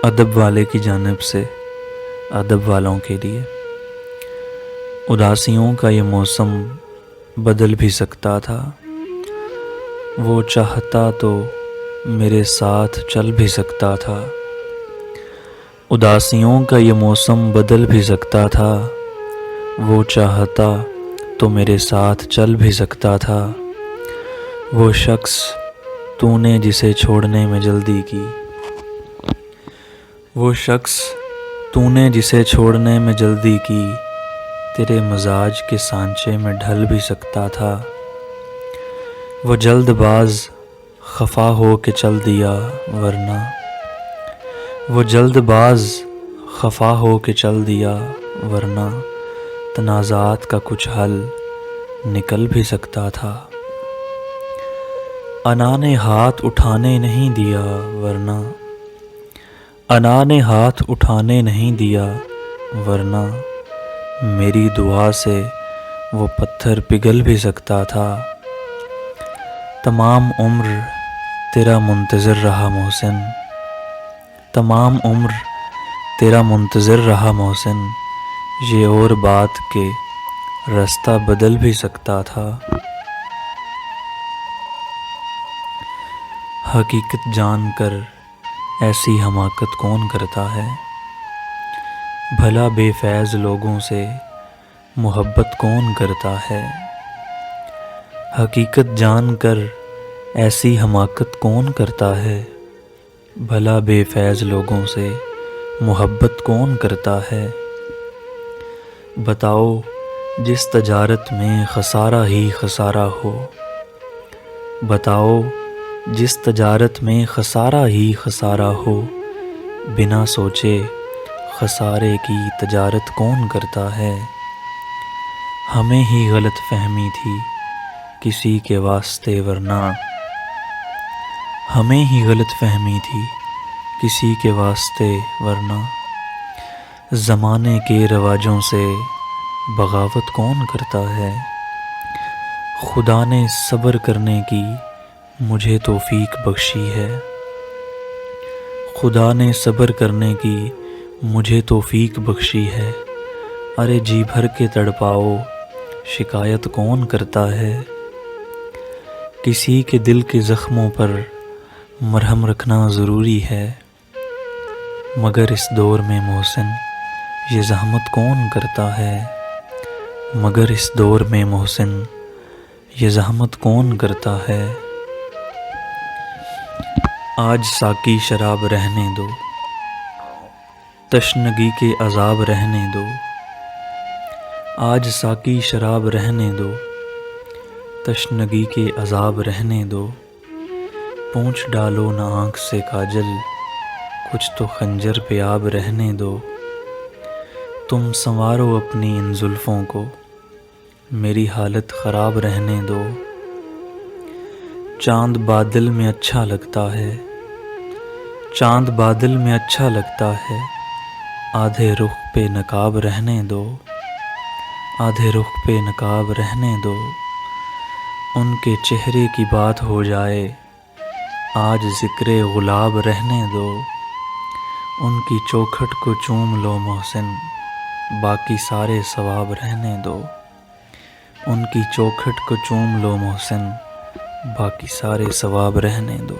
ادب والے کی جانب سے ادب والوں کے لیے۔ اداسیوں کا یہ موسم بدل بھی سکتا تھا، وہ چاہتا تو میرے ساتھ چل بھی سکتا تھا۔ اداسیوں کا یہ موسم بدل بھی سکتا تھا، وہ چاہتا تو میرے ساتھ چل بھی سکتا تھا۔ وہ شخص تو نے جسے چھوڑنے میں جلدی کی، وہ شخص تو نے جسے چھوڑنے میں جلدی کی، تیرے مزاج کے سانچے میں ڈھل بھی سکتا تھا۔ وہ جلد باز خفا ہو کے چل دیا ورنہ، وہ جلد باز خفا ہو کے چل دیا ورنہ تنازعات کا کچھ حل نکل بھی سکتا تھا۔ انا نے ہاتھ اٹھانے نہیں دیا ورنہ، انا نے ہاتھ اٹھانے نہیں دیا ورنہ میری دعا سے وہ پتھر پگھل بھی سکتا تھا۔ تمام عمر تیرا منتظر رہا محسن، تمام عمر تیرا منتظر رہا محسن، یہ اور بات کہ رستہ بدل بھی سکتا تھا۔ حقیقت جان کر ایسی حماقت کون کرتا ہے، بھلا بے فیض لوگوں سے محبت کون کرتا ہے۔ حقیقت جان کر ایسی حماقت کون کرتا ہے، بھلا بے فیض لوگوں سے محبت کون کرتا ہے۔ بتاؤ جس تجارت میں خسارہ ہی خسارہ ہو، بتاؤ جس تجارت میں خسارہ ہی خسارہ ہو، بنا سوچے خسارے کی تجارت کون کرتا ہے۔ ہمیں ہی غلط فہمی تھی کسی کے واسطے ورنہ، ہمیں ہی غلط فہمی تھی کسی کے واسطے ورنہ زمانے کے رواجوں سے بغاوت کون کرتا ہے۔ خدا نے صبر کرنے کی مجھے توفیق بخشی ہے، خدا نے صبر کرنے کی مجھے توفیق بخشی ہے۔ ارے جی بھر کے تڑپاؤ شکایت کون کرتا ہے۔ کسی کے دل کے زخموں پر مرہم رکھنا ضروری ہے، مگر اس دور میں محسن یہ زحمت کون کرتا ہے، مگر اس دور میں محسن یہ زحمت کون کرتا ہے۔ آج ساقی شراب رہنے دو، تشنگی کے عذاب رہنے دو، آج ساقی شراب رہنے دو، تشنگی کے عذاب رہنے دو۔ پونچھ ڈالو نہ آنکھ سے کاجل، کچھ تو خنجر پہ آب رہنے دو۔ تم سنوارو اپنی ان زلفوں کو، میری حالت خراب رہنے دو۔ چاند بادل میں اچھا لگتا ہے، چاند بادل میں اچھا لگتا ہے، آدھے رخ پہ نقاب رہنے دو، آدھے رخ پہ نقاب رہنے دو۔ ان کے چہرے کی بات ہو جائے، آج ذکر گلاب رہنے دو۔ ان کی چوکھٹ کو چوم لو محسن، باقی سارے ثواب رہنے دو۔ ان کی چوکھٹ کو چوم لو محسن، باقی سارے ثواب رہنے دو۔